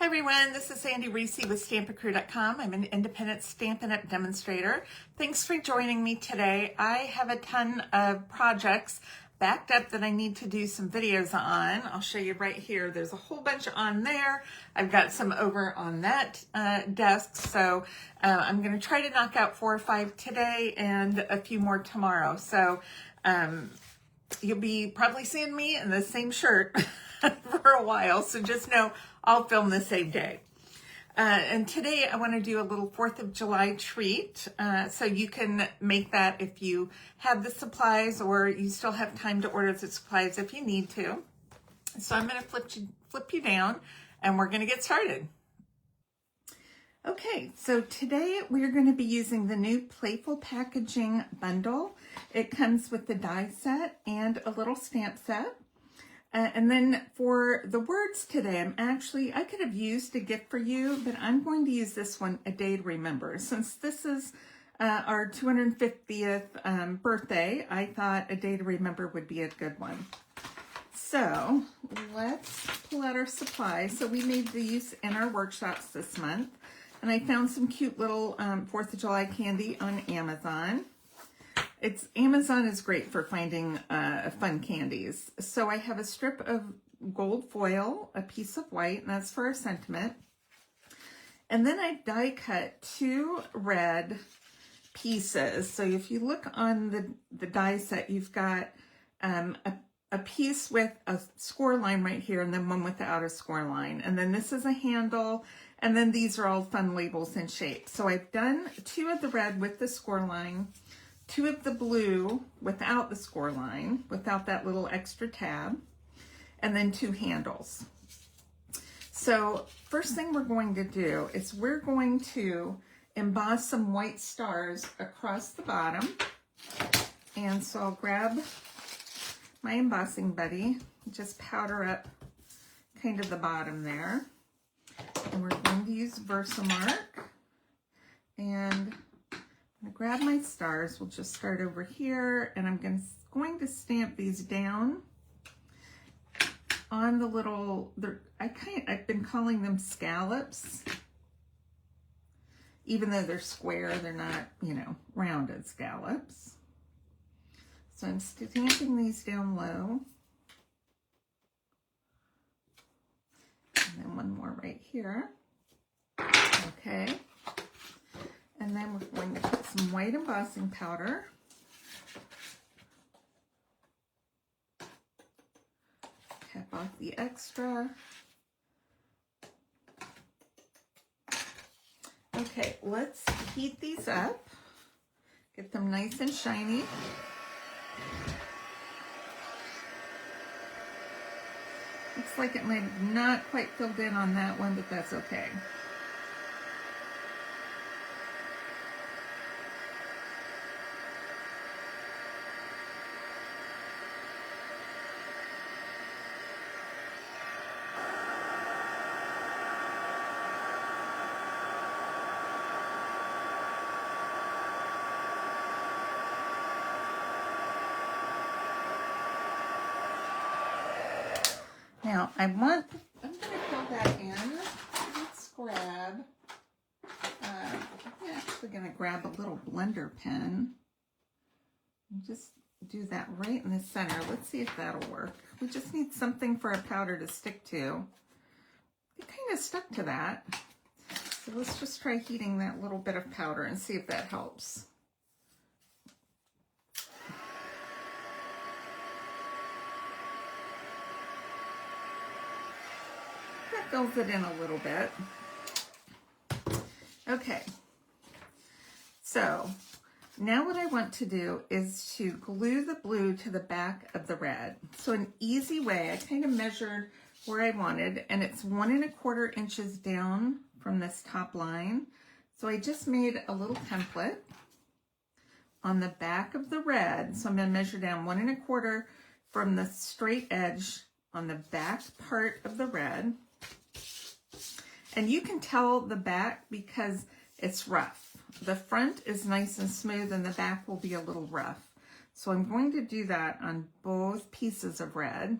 Hi everyone, this is Sandy Reese with StampinCrew.com. I'm an independent Stampin' Up! Demonstrator. Thanks for joining me today. I have a ton of projects backed up that I need to do some videos on. I'll show you right here. There's a whole bunch on there. I've got some over on that desk, so I'm going to try to knock out 4 or 5 today and a few more tomorrow. So you'll be probably seeing me in the same shirt for a while, so just know I'll film the same day. And today I want to do a little 4th of July treat, so you can make that if you have the supplies or you still have time to order the supplies if you need to. So I'm going to flip you down and we're going to get started. Okay, so today we're going to be using the new Playful Packaging bundle. It comes with the die set and a little stamp set. And then for the words today, I could have used a gift for you, but I'm going to use this one, A Day to Remember. Since this is our 250th birthday, I thought A Day to Remember would be a good one. So let's pull out our supplies. So we made these in our workshops this month. And I found some cute little 4th of July candy on Amazon. Amazon is great for finding fun candies. So I have a strip of gold foil, a piece of white, and that's for our sentiment. And then I die cut 2 red pieces. So if you look on the die set, you've got a piece with a score line right here and then one without a score line. And then this is a handle, and then these are all fun labels and shapes. So I've done 2 of the red with the score line, 2 of the blue without the score line, without that little extra tab, and then 2 handles. So first thing we're going to do is we're going to emboss some white stars across the bottom. And so I'll grab my embossing buddy, just powder up kind of the bottom there. And we're going to use Versamark. And I'm going to grab my stars. We'll just start over here, and I'm going to stamp these down on the little, I've been calling them scallops. Even though they're square, they're not, rounded scallops. So I'm stamping these down low. And then one more right here. Okay. And then we're going to put some white embossing powder. Cap off the extra. Okay, let's heat these up. Get them nice and shiny. Looks like it might have not quite filled in on that one, but that's okay. Now, I'm going to fill that in. Let's grab, I'm actually going to grab a little blender pen and just do that right in the center. Let's see if that'll work. We just need something for a powder to stick to. It kind of stuck to that. So let's just try heating that little bit of powder and see if that helps. Fills it in a little bit. Okay, so now what I want to do is to glue the blue to the back of the red. So an easy way, I kind of measured where I wanted, and it's 1 1/4 inches down from this top line. So I just made a little template on the back of the red. So I'm going to measure down 1 1/4 from the straight edge on the back part of the red. And you can tell the back because it's rough. The front is nice and smooth and the back will be a little rough. So I'm going to do that on both pieces of red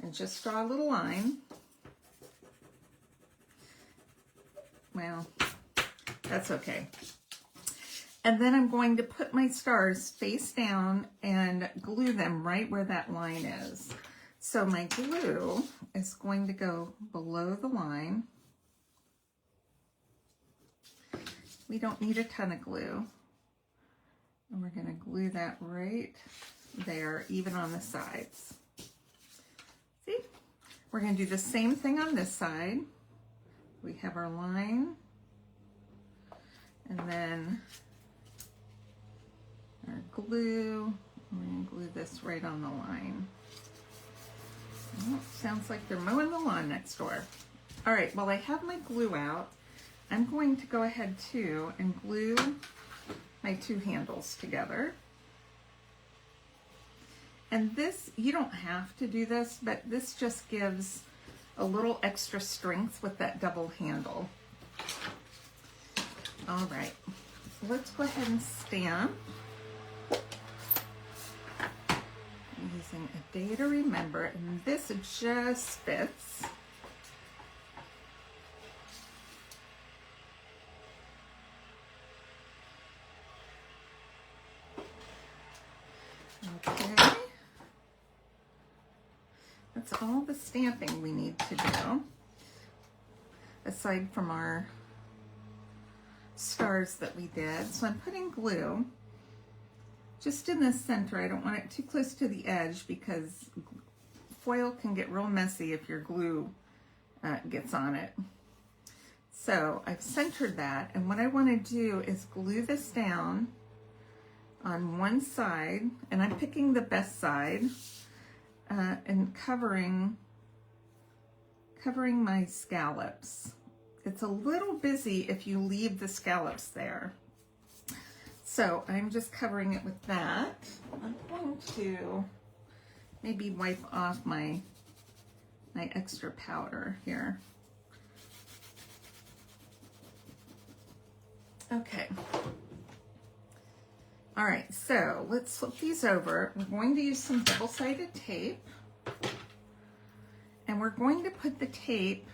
and just draw a little line. Well, that's okay. And then I'm going to put my stars face down and glue them right where that line is. So my glue is going to go below the line. We don't need a ton of glue. And we're going to glue that right there, even on the sides. See? We're going to do the same thing on this side. We have our line, and then our glue. We're going to glue this right on the line. Oh, sounds like they're mowing the lawn next door. All right, well, I have my glue out. I'm going to go ahead too and glue my two handles together. And this, you don't have to do this, but this just gives a little extra strength with that double handle. All right, let's go ahead and stamp. Using a day to remember, and this just fits. Okay. That's all the stamping we need to do, aside from our stars that we did. So I'm putting glue just in the center. I don't want it too close to the edge because foil can get real messy if your glue gets on it. So I've centered that, and what I want to do is glue this down on one side, and I'm picking the best side and covering my scallops. It's a little busy if you leave the scallops there. So I'm just covering it with that. I'm going to maybe wipe off my extra powder here. Okay. All right, so let's flip these over. We're going to use some double-sided tape, and we're going to put the tape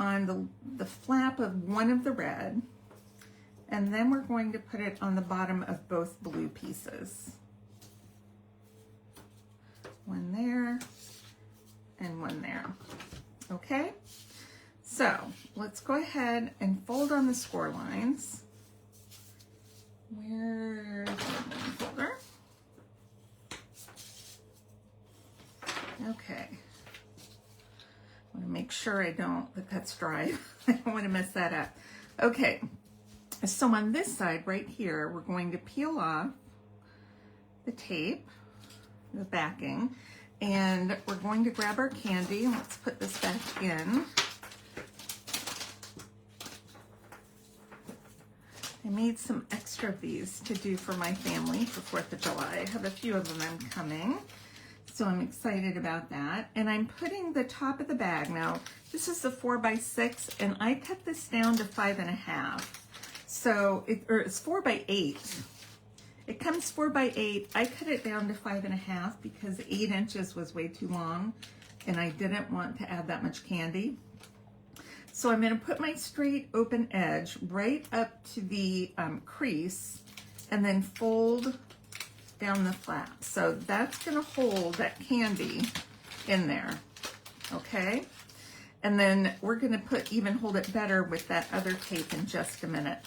on the flap of one of the red, and then we're going to put it on the bottom of both blue pieces. One there and one there. Okay, so let's go ahead and fold on the score lines. Where's the folder? Okay. I want to make sure that that's dry. I don't want to mess that up. Okay. So on this side right here, we're going to peel off the tape, the backing, and we're going to grab our candy. Let's put this back in. I made some extra of these to do for my family for 4th of July. I have a few of them coming, so I'm excited about that. And I'm putting the top of the bag. Now, this is the 4x6, and I cut this down to 5.5. So it's 4x8. It comes 4x8. I cut it down to 5.5 because 8 inches was way too long, and I didn't want to add that much candy. So I'm going to put my straight open edge right up to the crease and then fold down the flap. So that's going to hold that candy in there, okay? And then we're going to hold it better with that other tape in just a minute.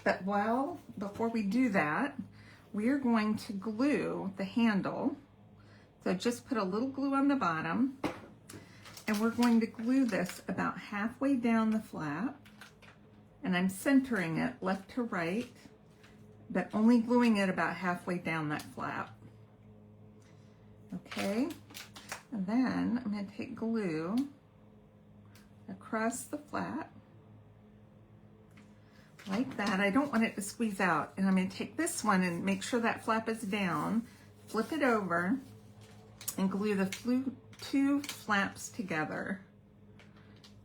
But before we do that, we're going to glue the handle. So just put a little glue on the bottom. And we're going to glue this about halfway down the flap, and I'm centering it left to right, but only gluing it about halfway down that flap. Okay, and then I'm going to take glue across the flap like that. I don't want it to squeeze out, and I'm going to take this one and make sure that flap is down, flip it over, and glue the two flaps together,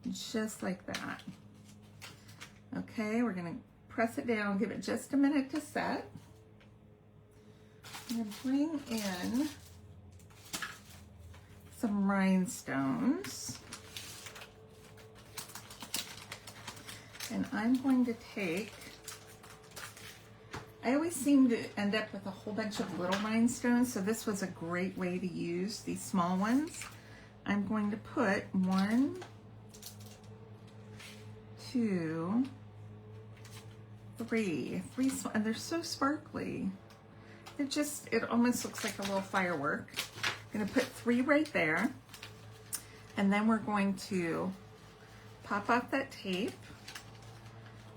just like that. Okay, we're going to press it down, give it just a minute to set. I'm going to bring in some rhinestones. And I'm going to take, I always seem to end up with a whole bunch of little rhinestones, so this was a great way to use these small ones. I'm going to put 1, 2, 3, and they're so sparkly. It almost looks like a little firework. I'm gonna put 3 right there, and then we're going to pop off that tape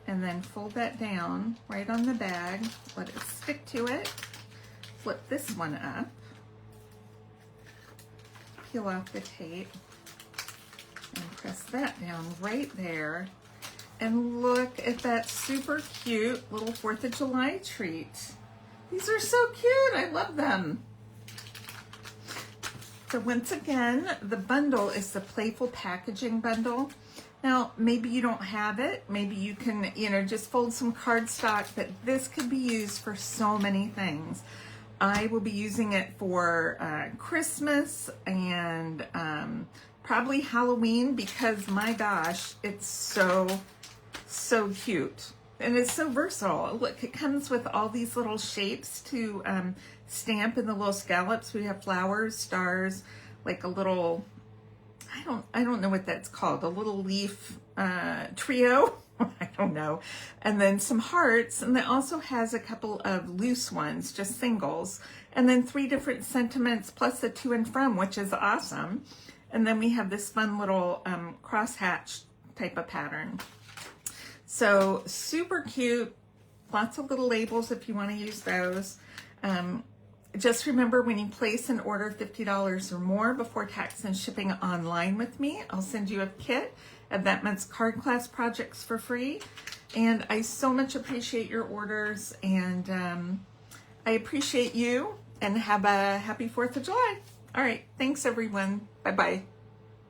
and then fold that down right on the bag, let it stick to it, flip this one up, peel off the tape, and press that down right there. And look at that super cute little 4th of July treat. These are so cute, I love them. So once again, the bundle is the Playful Packaging Bundle. Now, maybe you don't have it. Maybe you can, just fold some cardstock, but this could be used for so many things. I will be using it for Christmas and probably Halloween because, my gosh, it's so cute. And it's so versatile. Look, it comes with all these little shapes to stamp in the little scallops. We have flowers, stars, like a little, I don't know what that's called, a little leaf trio. I don't know. And then some hearts, and it also has a couple of loose ones, just singles. And then 3 different sentiments plus the to and from, which is awesome. And then we have this fun little crosshatch type of pattern. So super cute, lots of little labels if you want to use those. Just remember, when you place an order $50 or more before tax and shipping online with me, I'll send you a kit of that month's card class projects for free. And I so much appreciate your orders, and I appreciate you, and have a happy 4th of July. All right, thanks everyone. Bye-bye.